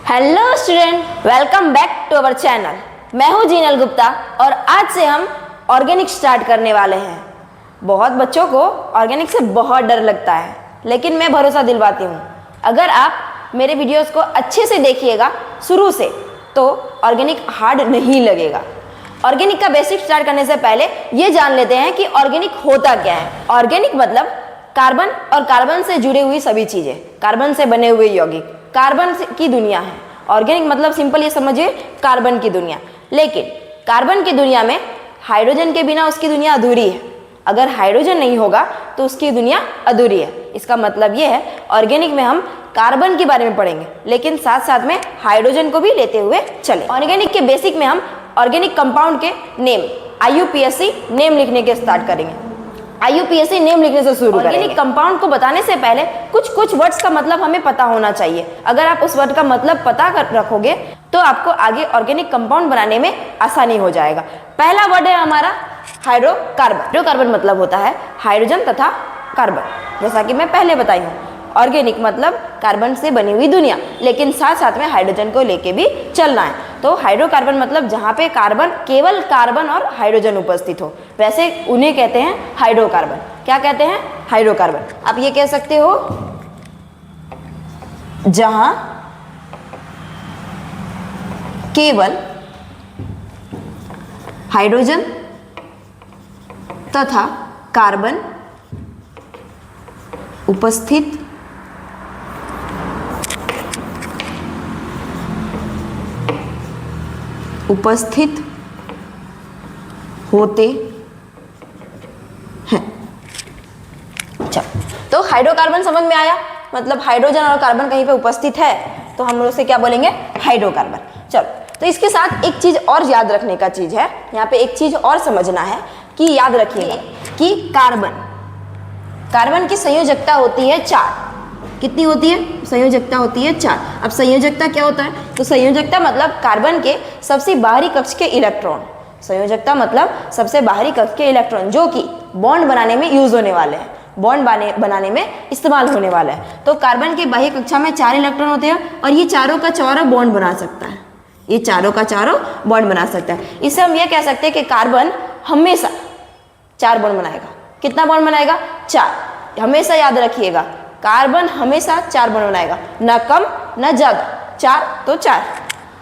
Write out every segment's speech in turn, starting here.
Hello student, welcome back to our channel. मैं हूं जीनल गुप्ता और आज से हम ऑर्गेनिक स्टार्ट करने वाले हैं। बहुत बच्चों को ऑर्गेनिक से बहुत डर लगता है, लेकिन मैं भरोसा दिलवाती हूं, अगर आप मेरे वीडियोस को अच्छे से देखिएगा शुरू से तो ऑर्गेनिक हार्ड नहीं लगेगा। ऑर्गेनिक का बेसिक स्टार्ट करने से पहले ये जान लेते हैं कि ऑर्गेनिक होता क्या है। ऑर्गेनिक मतलब कार्बन और कार्बन से जुड़ी हुई सभी चीज़ें, कार्बन से बने हुए यौगिक, कार्बन की दुनिया है। ऑर्गेनिक मतलब सिंपल ये समझिए, कार्बन की दुनिया। लेकिन कार्बन की दुनिया में हाइड्रोजन के बिना उसकी दुनिया अधूरी है। अगर हाइड्रोजन नहीं होगा तो उसकी दुनिया अधूरी है। इसका मतलब ये है, ऑर्गेनिक में हम कार्बन के बारे में पढ़ेंगे, लेकिन साथ साथ में हाइड्रोजन को भी लेते हुए चले। ऑर्गेनिक के बेसिक में हम ऑर्गेनिक कंपाउंड के नेम IUPAC नेम लिखने के स्टार्ट करेंगे। IUPAC नेम लिखने से शुरू करेंगे। ऑर्गेनिक कंपाउंड को बताने से पहले कुछ वर्ड्स का मतलब हमें पता होना चाहिए। अगर आप उस वर्ड का मतलब पता कर रखोगे तो आपको आगे ऑर्गेनिक कंपाउंड बनाने में आसानी हो जाएगा। पहला वर्ड है हमारा हाइड्रोकार्बन। हाइड्रोकार्बन मतलब होता है हाइड्रोजन तथा कार्बन, जैसा कि मैं पहले बताई हूँ। ऑर्गेनिक मतलब कार्बन से बनी हुई दुनिया, लेकिन साथ साथ में हाइड्रोजन को लेके भी चलना है। तो हाइड्रोकार्बन मतलब जहाँ पे कार्बन, केवल कार्बन और हाइड्रोजन उपस्थित हो, वैसे उन्हें कहते हैं हाइड्रोकार्बन। क्या कहते हैं? हाइड्रोकार्बन। आप ये कह सकते हो जहाँ केवल हाइड्रोजन तथा कार्बन उपस्थित होते हैं। अच्छा, तो हाइड्रोकार्बन समझ में आया, मतलब हाइड्रोजन और कार्बन कहीं पे उपस्थित है तो हम लोग उसे क्या बोलेंगे? हाइड्रोकार्बन। चलो, तो इसके साथ एक चीज और याद रखने का चीज है, यहाँ पे एक चीज और समझना है कि याद रखिएगा कि कार्बन की संयोजकता होती है 4। कितनी होती है? संयोजकता होती है 4। अब संयोजकता क्या होता है? तो संयोजकता मतलब कार्बन के सबसे बाहरी कक्ष के इलेक्ट्रॉन। संयोजकता मतलब सबसे बाहरी कक्ष के इलेक्ट्रॉन जो कि बॉन्ड बनाने में यूज होने वाले हैं, बॉन्ड बनाने में इस्तेमाल होने वाला है। तो कार्बन के बाह्य कक्षा में 4 इलेक्ट्रॉन होते हैं और ये चारों का चारों बॉन्ड बना सकता है। ये चारों का चारों बॉन्ड बना सकता है। इससे हम ये कह सकते हैं कि कार्बन हमेशा 4 बॉन्ड बनाएगा। कितना बॉन्ड बनाएगा? 4। हमेशा याद रखिएगा, कार्बन हमेशा 4 बॉन्ड बनाएगा, ना कम ना ज्यादा। 4 तो 4।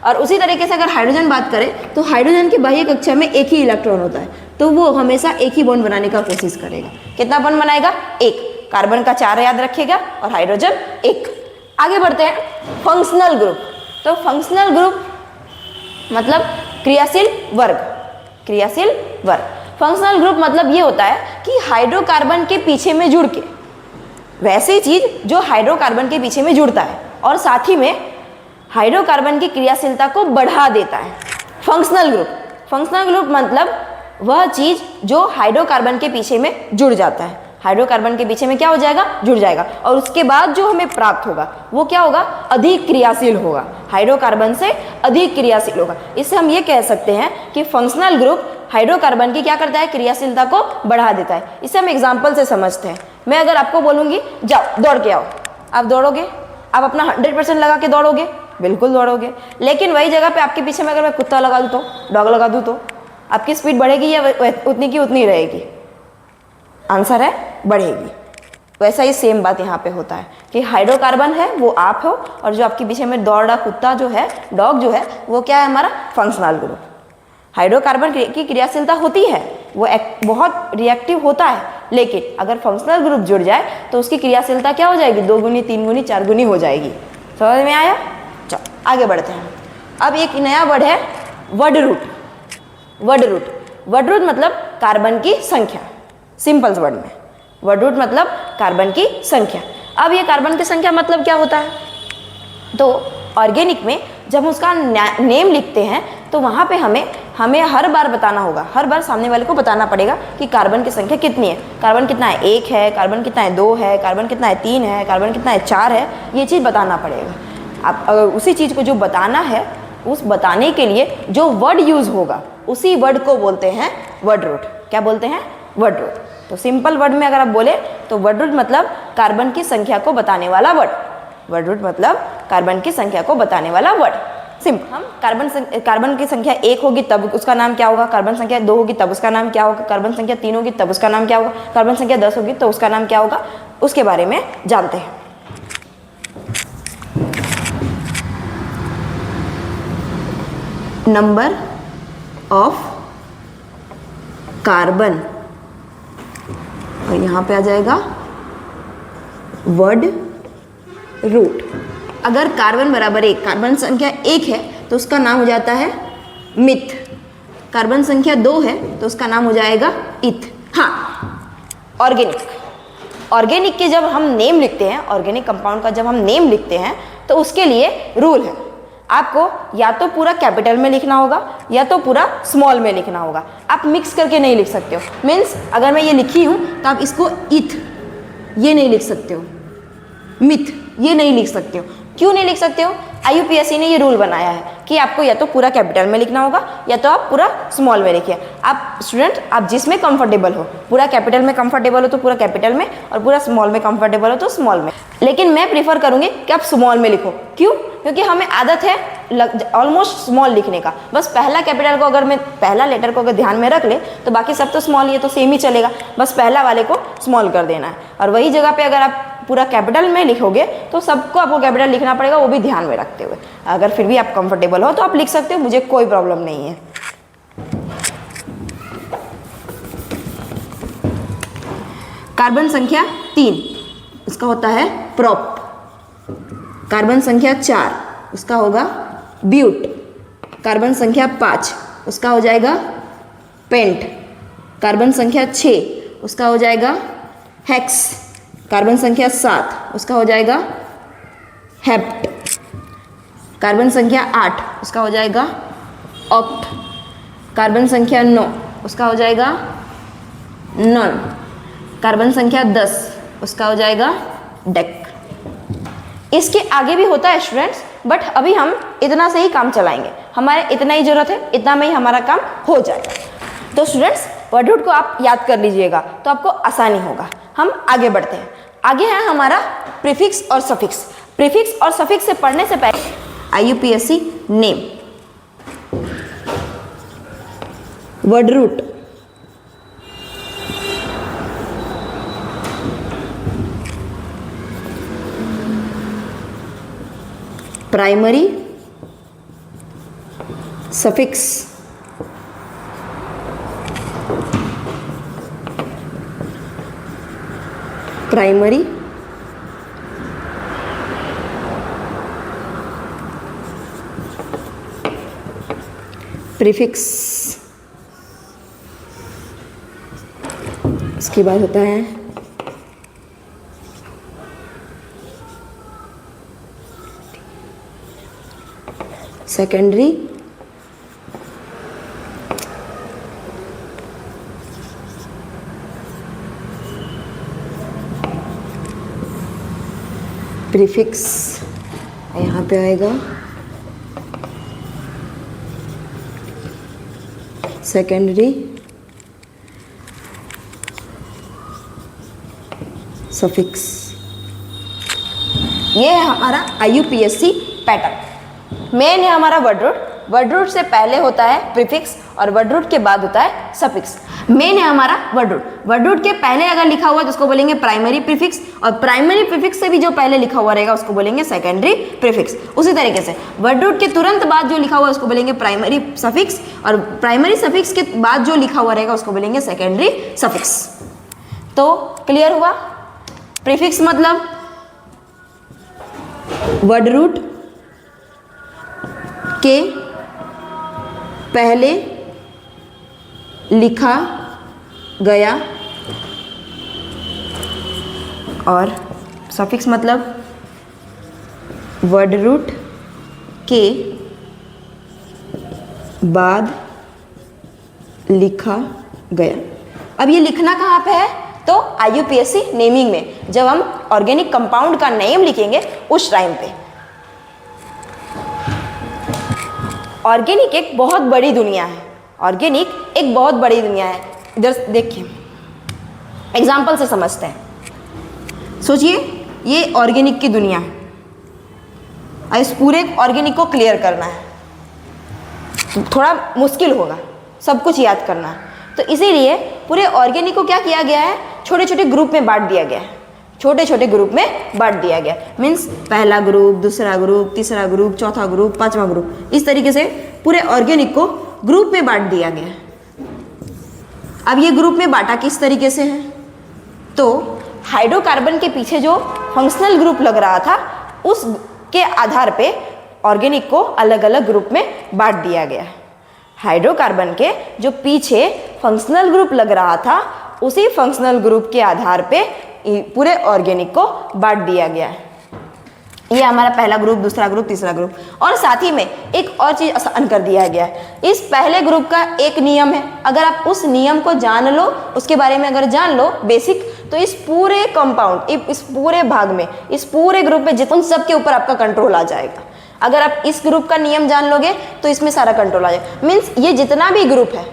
और उसी तरीके से अगर हाइड्रोजन बात करें तो हाइड्रोजन की बाह्य कक्षा में एक ही इलेक्ट्रॉन होता है, तो वो हमेशा एक ही बॉन्ड बनाने का कोशिश करेगा। कितना बॉन्ड बनाएगा? 1। कार्बन का 4 याद रखिएगा और हाइड्रोजन 1। आगे बढ़ते हैं फंक्शनल ग्रुप। तो फंक्शनल ग्रुप मतलब क्रियाशील वर्ग। क्रियाशील वर्ग। फंक्शनल ग्रुप मतलब ये होता है कि हाइड्रोकार्बन के पीछे में जुड़ के, वैसी चीज जो हाइड्रोकार्बन के पीछे में जुड़ता है और साथ ही में हाइड्रोकार्बन की क्रियाशीलता को बढ़ा देता है। Functional group. फंक्शनल ग्रुप मतलब वह चीज जो हाइड्रोकार्बन के पीछे में जुड़ जाता है। हाइड्रोकार्बन के पीछे में क्या हो जाएगा? जुड़ जाएगा, और उसके बाद जो हमें प्राप्त होगा वो क्या होगा? अधिक क्रियाशील होगा, हाइड्रोकार्बन से अधिक क्रियाशील होगा। इससे हम ये कह सकते हैं कि फंक्शनल ग्रुप हाइड्रोकार्बन की क्या करता है? क्रियाशीलता को बढ़ा देता है। इसे हम एग्जाम्पल से समझते हैं। मैं अगर आपको बोलूंगी जाओ दौड़ के आओ, आप दौड़ोगे? आप अपना 100% लगा के दौड़ोगे? बिल्कुल दौड़ोगे। लेकिन वही जगह पे आपके पीछे में अगर मैं कुत्ता लगा दूँ, तो डॉग लगा दूँ, तो आपकी स्पीड बढ़ेगी या उतनी की उतनी रहेगी? आंसर है बढ़ेगी। वैसा ही सेम बात यहाँ पे होता है कि हाइड्रोकार्बन है वो आप हो, और जो आपके पीछे में दौड़ रहा कुत्ता जो है, डॉग जो है, वो क्या है? हमारा फंक्शनल ग्रुप। हाइड्रोकार्बन की क्रियाशीलता होती है, वो बहुत रिएक्टिव होता है, लेकिन अगर फंक्शनल ग्रुप जुड़ जाए तो उसकी क्रियाशीलता क्या हो जाएगी? 2 गुनी, 3 गुनी, 4 गुनी हो जाएगी। समझ में आया? चलो आगे बढ़ते हैं। अब एक नया वर्ड है word root. Word root. Word root मतलब कार्बन की संख्या। सिंपल वर्ड में वर्ड रूट मतलब कार्बन की संख्या। अब ये कार्बन की संख्या मतलब क्या होता है? तो ऑर्गेनिक में जब हम उसका नेम लिखते हैं तो वहाँ पे हमें हर बार बताना होगा, हर बार सामने वाले को बताना पड़ेगा कि कार्बन की संख्या कितनी है। कार्बन कितना है? 1 है। कार्बन कितना है? 2 है। कार्बन कितना है? 3 है। कार्बन कितना है? 4 है। ये चीज़ बताना पड़ेगा। आप अगर उसी चीज़ को जो बताना है, उस बताने के लिए जो वर्ड यूज़ होगा उसी वर्ड को बोलते हैं वर्ड रूट। क्या बोलते हैं? Word root. तो सिंपल वर्ड में अगर आप बोले तो वर्ड रूट मतलब कार्बन की संख्या को बताने वाला वर्ड। वर्ड रूट मतलब कार्बन की संख्या को बताने वाला वर्ड। सिंपल। हम कार्बन की संख्या 1 होगी तब उसका नाम क्या होगा, कार्बन संख्या 2 होगी तब उसका नाम क्या होगा, कार्बन संख्या 3 होगी तब उसका नाम क्या होगा, कार्बन संख्या 10 होगी तो उसका नाम क्या होगा, उसके बारे में जानते हैं। नंबर ऑफ कार्बन, और यहाँ पे आ जाएगा वर्ड रूट। अगर कार्बन बराबर 1, कार्बन संख्या 1 है तो उसका नाम हो जाता है मिथ, कार्बन संख्या 2 है तो उसका नाम हो जाएगा इथ। हाँ, ऑर्गेनिक के जब हम नेम लिखते हैं, ऑर्गेनिक कंपाउंड का जब हम नेम लिखते हैं तो उसके लिए रूल है, आपको या तो पूरा कैपिटल में लिखना होगा या तो पूरा स्मॉल में लिखना होगा, आप मिक्स करके नहीं लिख सकते हो। मीन्स अगर मैं ये लिखी हूँ तो आप इसको इथ ये नहीं लिख सकते हो, मिथ ये नहीं लिख सकते हो। क्यों नहीं लिख सकते हो? IUPAC ने ये रूल बनाया है कि आपको या तो पूरा कैपिटल में लिखना होगा या तो आप पूरा स्मॉल में लिखिए। आप स्टूडेंट, आप जिसमें कंफर्टेबल हो, पूरा कैपिटल में कंफर्टेबल हो तो पूरा कैपिटल में, और पूरा स्मॉल में कंफर्टेबल हो तो स्मॉल में। लेकिन मैं प्रीफर करूंगी कि आप स्मॉल में लिखो। क्यों? क्योंकि हमें आदत है ऑलमोस्ट स्मॉल लिखने का। बस पहला कैपिटल को अगर मैं पहला लेटर को अगर ध्यान में रख ले तो बाकी सब तो स्मॉल ही है, तो सेम ही चलेगा, बस पहला वाले को स्मॉल कर देना है। और वही जगह पे अगर आप पूरा कैपिटल में लिखोगे तो सबको आपको कैपिटल लिखना पड़ेगा, वो भी ध्यान में रखते हुए। अगर फिर भी आप कंफर्टेबल हो तो आप लिख सकते हो, मुझे कोई प्रॉब्लम नहीं है। कार्बन संख्या 3 उसका होता है प्रोप, कार्बन संख्या 4 उसका होगा ब्यूट, कार्बन संख्या 5 उसका हो जाएगा पेंट, कार्बन संख्या 6 उसका हो जाएगा हेक्स, कार्बन संख्या 7 उसका हो जाएगा हेप्ट, कार्बन संख्या 8 उसका हो जाएगा ऑक्ट, कार्बन संख्या 9 उसका हो जाएगा नॉन, कार्बन संख्या 10 उसका हो जाएगा डेक। इसके आगे भी होता है स्टूडेंट्स, बट अभी हम इतना से ही काम चलाएंगे, हमारे इतना ही जरूरत है, इतना में ही हमारा काम हो जाएगा। तो स्टूडेंट्स, वर्ड रूट को आप याद कर लीजिएगा तो आपको आसानी होगा। हम आगे बढ़ते हैं। आगे है हमारा प्रीफिक्स और सफिक्स। प्रीफिक्स और सफिक्स से पढ़ने से पहले IUPAC name, word root, primary suffix, primary prefix, इसके बाद होता है सेकेंडरी प्रीफिक्स, यहाँ पे आएगा सेकेंडरी सफिक्स। ये है हमारा IUPAC पैटर्न। मेन है हमारा वर्ड रूट, वर्ड रूट से पहले होता है प्रीफिक्स और वर्ड रूट के बाद होता है सफिक्स। मेन है हमारा वर्ड रूट, वर्ड रूट के पहले अगर लिखा हुआ है तो उसको बोलेंगे प्राइमरी प्रीफिक्स, और प्राइमरी प्रीफिक्स से भी जो पहले लिखा हुआ रहेगा उसको बोलेंगे सेकेंडरी प्रीफिक्स। उसी तरीके से वर्ड रूट के तुरंत बाद जो लिखा हुआ है उसको बोलेंगे प्राइमरी सफिक्स, और प्राइमरी सफिक्स के बाद जो लिखा हुआ रहेगा उसको बोलेंगे सेकेंडरी सफिक्स। तो क्लियर हुआ? प्रीफिक्स मतलब वर्ड रूट के पहले लिखा गया, और सफिक्स मतलब वर्ड रूट के बाद लिखा गया। अब ये लिखना कहाँ पे है? तो IUPAC नेमिंग में, जब हम ऑर्गेनिक कंपाउंड का नेम लिखेंगे उस टाइम पे। ऑर्गेनिक एक बहुत बड़ी दुनिया है, ऑर्गेनिक एक बहुत बड़ी दुनिया है। इधर देखिए, एग्जाम्पल से समझते हैं। सोचिए, ये ऑर्गेनिक की दुनिया है, और इस पूरे ऑर्गेनिक को क्लियर करना है, थोड़ा मुश्किल होगा सब कुछ याद करना। तो इसीलिए पूरे ऑर्गेनिक को क्या किया गया है, छोटे छोटे ग्रुप में बांट दिया गया है, छोटे छोटे ग्रुप में बांट दिया गया। मीन्स पहला ग्रुप, दूसरा ग्रुप, तीसरा ग्रुप, चौथा ग्रुप, पांचवा ग्रुप, इस तरीके से पूरे ऑर्गेनिक को ग्रुप में बांट दिया गया है। अब ये ग्रुप में बांटा किस तरीके से है, तो हाइड्रोकार्बन के पीछे जो फंक्शनल ग्रुप लग रहा था उसके आधार पे ऑर्गेनिक को अलग अलग ग्रुप में बांट दिया गया है। हाइड्रोकार्बन के जो पीछे फंक्शनल ग्रुप लग रहा था उसी फंक्शनल ग्रुप के आधार पे पूरे ऑर्गेनिक को बांट दिया गया है। ये हमारा पहला ग्रुप, दूसरा ग्रुप, तीसरा ग्रुप। और साथ ही में एक और चीज आसान कर दिया गया है, इस पहले ग्रुप का एक नियम है, अगर आप उस नियम को जान लो, उसके बारे में अगर जान लो बेसिक, तो इस पूरे कंपाउंड, इस पूरे भाग में, इस पूरे ग्रुप में जितने सब के ऊपर आपका कंट्रोल आ जाएगा। अगर आप इस ग्रुप का नियम जान लोगे तो इसमें सारा कंट्रोल आ जाएगा। मीन्स ये जितना भी ग्रुप है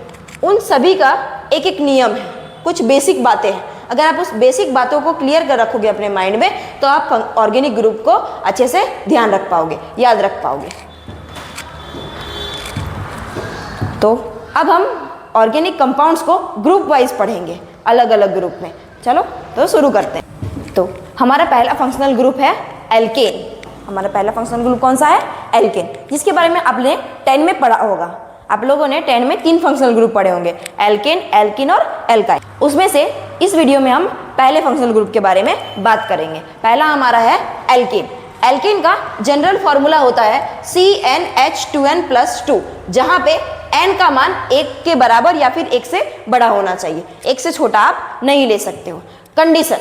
उन सभी का एक एक नियम है, कुछ बेसिक बातें हैं। अगर आप उस बेसिक बातों को क्लियर कर रखोगे अपने माइंड में तो आप ऑर्गेनिक ग्रुप को अच्छे से ध्यान रख पाओगे, याद रख पाओगे। तो अब हम ऑर्गेनिक कंपाउंड्स को ग्रुप वाइज पढ़ेंगे, अलग अलग ग्रुप में। चलो तो शुरू करते हैं। तो हमारा पहला फंक्शनल ग्रुप है एल्केन। हमारा पहला फंक्शनल ग्रुप कौन सा है, एल्केन, जिसके बारे में आपने 10 में पढ़ा होगा। आप लोगों ने 10 में 3 फंक्शनल ग्रुप पढ़े होंगे, एल्केन, एल्कीन और एल्काइन। उसमें से इस वीडियो में हम पहले फंक्शनल ग्रुप के बारे में बात करेंगे। पहला हमारा है एल्केन। एल्केन का जनरल फॉर्मूला होता है CnH2n+2, जहां पे n का मान 1 के बराबर या फिर 1 से बड़ा होना चाहिए, 1 से छोटा आप नहीं ले सकते हो। Condition,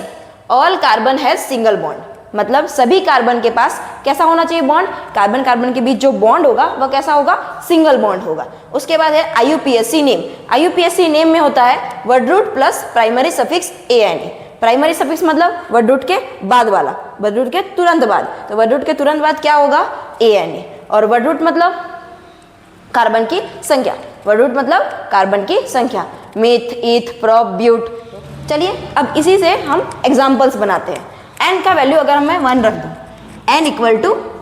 all carbon has single bond, मतलब सभी कार्बन के पास कैसा होना चाहिए बॉन्ड, कार्बन कार्बन के बीच जो बॉन्ड होगा वह कैसा होगा, सिंगल बॉन्ड होगा। उसके बाद है IUPAC नेम। IUPAC नेम में होता है word root plus primary suffix ANE। Primary suffix मतलब वर्ड रूट के बाद वाला, वर्ड रूट के तुरंत बाद, तो वर्ड रूट के तुरंत बाद क्या होगा, ANE। और वर्ड रूट मतलब कार्बन की संख्या, वर्ड रूट मतलब कार्बन की संख्या, मिथ, ईथ, प्रोप, ब्यूट। चलिए अब इसी से हम एग्जाम्पल्स बनाते हैं। n का वैल्यू अगर मैं 1 रख दूं, n =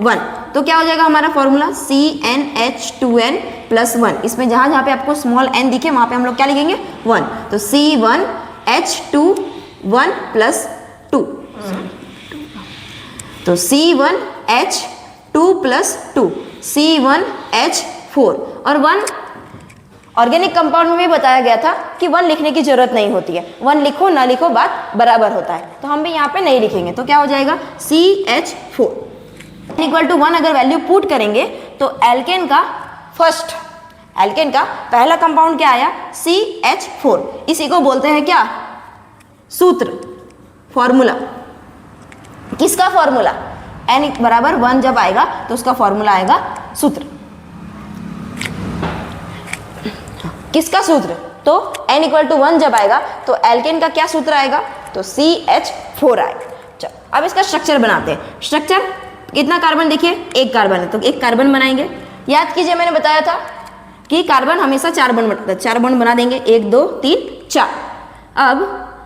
1, तो क्या हो जाएगा हमारा फॉर्मूला CnH2n+1। इसमें जहां जहां पे आपको स्मॉल n दिखे वहां पे हम लोग क्या लिखेंगे, 1। तो C1H2 तो C1H2+2, C1H4। और 1 ऑर्गेनिक कंपाउंड में भी बताया गया था कि 1 लिखने की जरूरत नहीं होती है, 1 लिखो ना लिखो बात बराबर होता है, तो हम भी यहाँ पे नहीं लिखेंगे। तो क्या हो जाएगा CH4 = 1। अगर वैल्यू पुट करेंगे तो एल्केन का पहला कंपाउंड क्या आया, CH4। इसी को बोलते हैं क्या, सूत्र, फॉर्मूला। किसका फॉर्मूला, n = 1 जब आएगा तो उसका फॉर्मूला आएगा सूत्र। किसका सूत्र, तो n = 1 जब आएगा तो एल्केन का क्या सूत्र आएगा, तो CH4 आएगा। चलो अब इसका स्ट्रक्चर बनाते हैं। स्ट्रक्चर, कितना कार्बन देखिए, 1 कार्बन है, तो 1 कार्बन बनाएंगे। याद कीजिए मैंने बताया था कि कार्बन हमेशा 4 बॉन्ड बनाता है, 4 बॉन्ड बना देंगे, 1 2 3 4।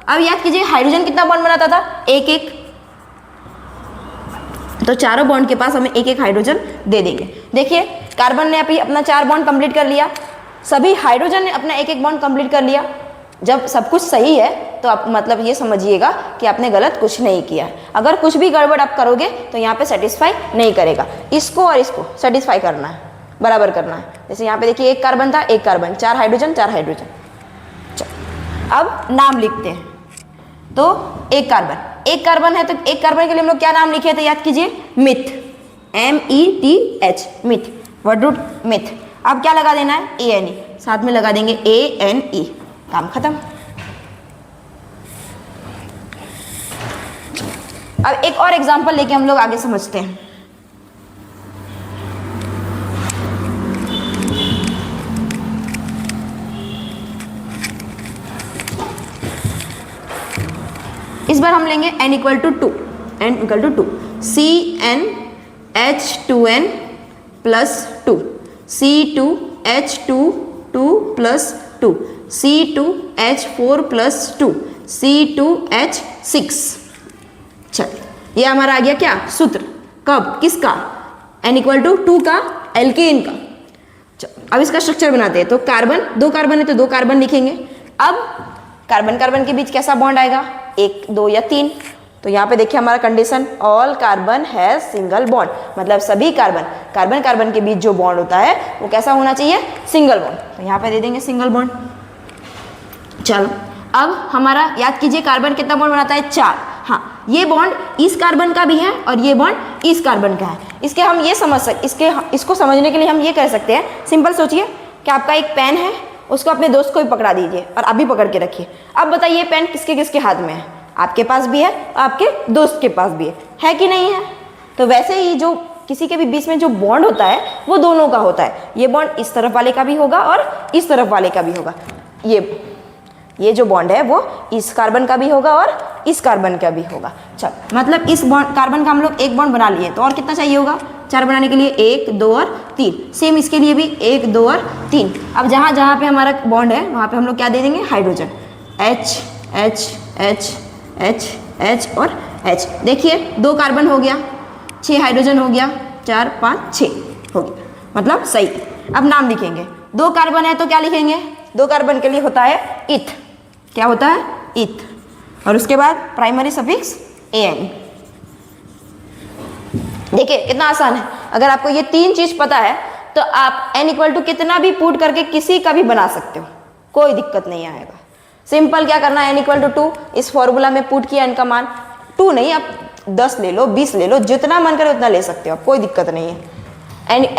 अब याद कीजिए हाइड्रोजन कितना बॉन्ड बनाता था, 1 1, तो चारों बॉन्ड के पास हमें 1 1 हाइड्रोजन दे देंगे। देखिए कार्बन ने अभी अपना 4 बॉन्ड कंप्लीट कर लिया, सभी हाइड्रोजन ने अपना 1 1 बॉन्ड कंप्लीट कर लिया। जब सब कुछ सही है तो आप मतलब ये समझिएगा कि आपने गलत कुछ नहीं किया। अगर कुछ भी गड़बड़ आप करोगे तो यहाँ पे सेटिस्फाई नहीं करेगा, इसको और इसको सेटिस्फाई करना है, बराबर करना है। जैसे यहाँ पे देखिए 1 कार्बन था, 1 कार्बन, 4 हाइड्रोजन, 4 हाइड्रोजन। चलो अब नाम लिखते हैं। तो 1 कार्बन है, तो 1 कार्बन के लिए हम लोग क्या नाम लिखे थे, याद कीजिए, meth, METH, meth, word root meth. अब क्या लगा देना है, ANE, साथ में लगा देंगे ANE, काम खत्म। अब एक और एग्जांपल लेके हम लोग आगे समझते हैं। इस बार हम लेंगे n = 2, CnH2n+2, C2H2+2, C2H4+2, C2H6। चलिए ये हमारा आ गया क्या, सूत्र। कब, किसका, n इक्वल टू 2 का एल्केन का। अब इसका स्ट्रक्चर बनाते हैं। तो कार्बन, 2 कार्बन है तो 2 कार्बन लिखेंगे। अब कार्बन कार्बन के बीच कैसा बॉन्ड आएगा, 1 2 या 3। तो यहाँ पे देखिए हमारा condition, all carbon has single bond, मतलब सभी कार्बन कार्बन कार्बन के बीच जो बॉन्ड होता है वो कैसा होना चाहिए, सिंगल बॉन्ड। तो यहाँ पे दे देंगे सिंगल बॉन्ड। चलो अब हमारा याद कीजिए कार्बन कितना बॉन्ड बनाता है, 4। हाँ, ये बॉन्ड इस कार्बन का भी है और ये बॉन्ड इस कार्बन का है। इसके हम ये इसको समझने के लिए हम ये कह सकते हैं, सिंपल सोचिए कि आपका एक पेन है, उसको अपने दोस्त को भी पकड़ा दीजिए और आप भी पकड़ के रखिए। अब बताइए पेन किसके किसके हाथ में है, आपके पास भी है और आपके दोस्त के पास भी है कि नहीं है। तो वैसे ही जो किसी के भी बीच में जो बॉन्ड होता है वो दोनों का होता है। ये बॉन्ड इस तरफ वाले का भी होगा और इस तरफ वाले का भी होगा। ये जो बॉन्ड है वो इस कार्बन का भी होगा और इस कार्बन का भी होगा। चल, मतलब इस कार्बन का हम लोग एक बॉन्ड बना लिए, तो और कितना चाहिए होगा, 4 बनाने के लिए 1 2 और 3। सेम इसके लिए भी 1 2 और 3। अब जहाँ जहाँ पे हमारा बॉन्ड है वहाँ पे हम लोग क्या दे देंगे, hydrogen, H H H H H और H। देखिए 2 कार्बन हो गया, 6 हाइड्रोजन हो गया, 4 5 6 हो गया, मतलब सही। अब नाम लिखेंगे, 2 कार्बन है तो क्या लिखेंगे, 2 कार्बन के लिए होता है इथ। क्या होता है, इथ। और उसके बाद प्राइमरी सफिक्स an। देखिए कितना आसान है। अगर आपको ये 3 चीज पता है तो आप n इक्वल टू कितना भी पुट करके किसी का भी बना सकते हो, कोई दिक्कत नहीं आएगा। सिंपल क्या करना है, n इक्वल टू 2, इस फॉर्मूला में पुट किया n का मान 2 नहीं, आप 10 ले लो, 20 ले लो, जितना मन करे उतना ले सकते हो आप, कोई दिक्कत नहीं है।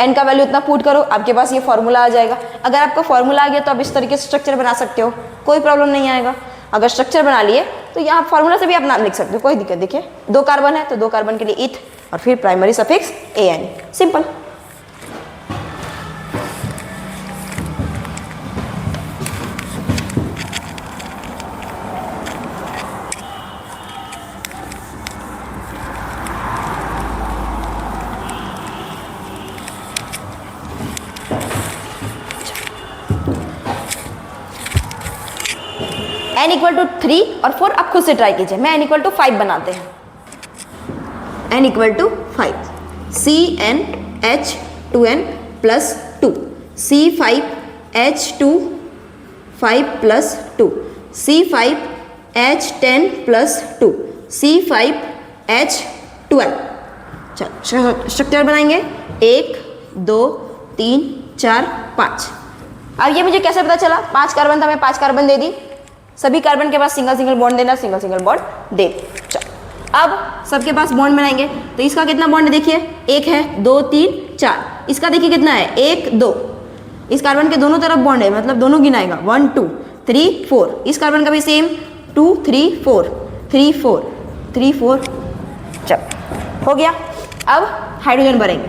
n का वैल्यू इतना पुट करो, आपके पास ये फॉर्मूला आ जाएगा। अगर आपका फॉर्मूला आ गया तो आप इस तरीके से स्ट्रक्चर बना सकते हो, कोई प्रॉब्लम नहीं आएगा। अगर स्ट्रक्चर बना लिए तो यहाँ फॉर्मूला से भी आप नाम लिख सकते हो, कोई दिक्कत। देखिए 2 कार्बन है तो 2 कार्बन के लिए इथ और फिर primary suffix an, simple. n equal to 3 और 4 आप खुद से ट्राई कीजिए। मैं n इक्वल टू 5 बनाते हैं, n equal to 5, CnH2n plus 2, C5H2 5 plus 2, C5H10 plus 2, C5H12। चलो स्ट्रक्चर बनाएंगे, 1 2 3 4 5। अब ये मुझे कैसे पता चला, 5 कार्बन था, मैं 5 कार्बन दे दी। सभी कार्बन के पास सिंगल सिंगल बॉन्ड देना, सिंगल सिंगल बॉन्ड दे। चलो अब सबके पास बॉन्ड बनाएंगे। तो इसका कितना बॉन्ड है, देखिए 1 है, 2 3 4। इसका देखिए कितना है, 1 2। इस कार्बन के दोनों तरफ बॉन्ड है, मतलब दोनों गिनाएगा, 1 2 3 4। इस कार्बन का भी सेम, 2 3 4 3 4 3 4। चलो हो गया। अब हाइड्रोजन भरेंगे,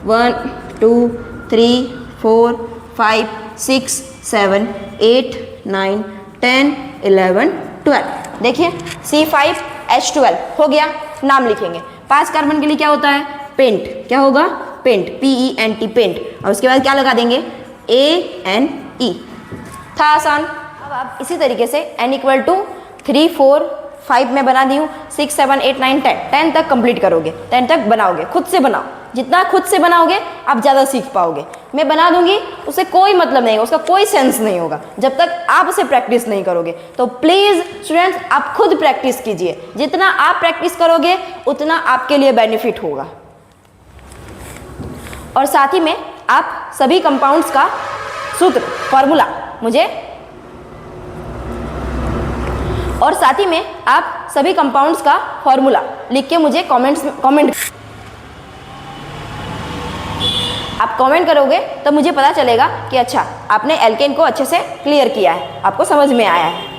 1 2 3 4 5 6 7 8 9 10 11 12। देखिए C5H12 हो गया, नाम लिखेंगे। 5 कार्बन के लिए क्या होता है, पेंट। क्या होगा, पेंट, PENT, पेंट। और उसके बाद क्या लगा देंगे, ANE। था आसान। अब आप इसी तरीके से n इक्वल टू 3 4 5 में बना दी हूँ, 6 7 8 9 10 10 तक कंप्लीट करोगे, 10 तक बनाओगे, खुद से बनाओ। जितना खुद से बनाओगे आप ज़्यादा सीख पाओगे। मैं बना दूंगी उससे कोई मतलब नहीं होगा, उसका कोई सेंस नहीं होगा जब तक आप उसे प्रैक्टिस नहीं करोगे। तो प्लीज़ स्टूडेंट्स आप खुद प्रैक्टिस कीजिए, जितना आप प्रैक्टिस करोगे उतना आपके लिए बेनिफिट होगा। और साथ ही में आप सभी कंपाउंड्स का सूत्र, फॉर्मूला मुझे, और साथ ही में आप सभी कंपाउंड्स का फॉर्मूला लिख के मुझे कमेंट आप कमेंट करोगे तो मुझे पता चलेगा कि अच्छा आपने एल्केन को अच्छे से क्लियर किया है, आपको समझ में आया है।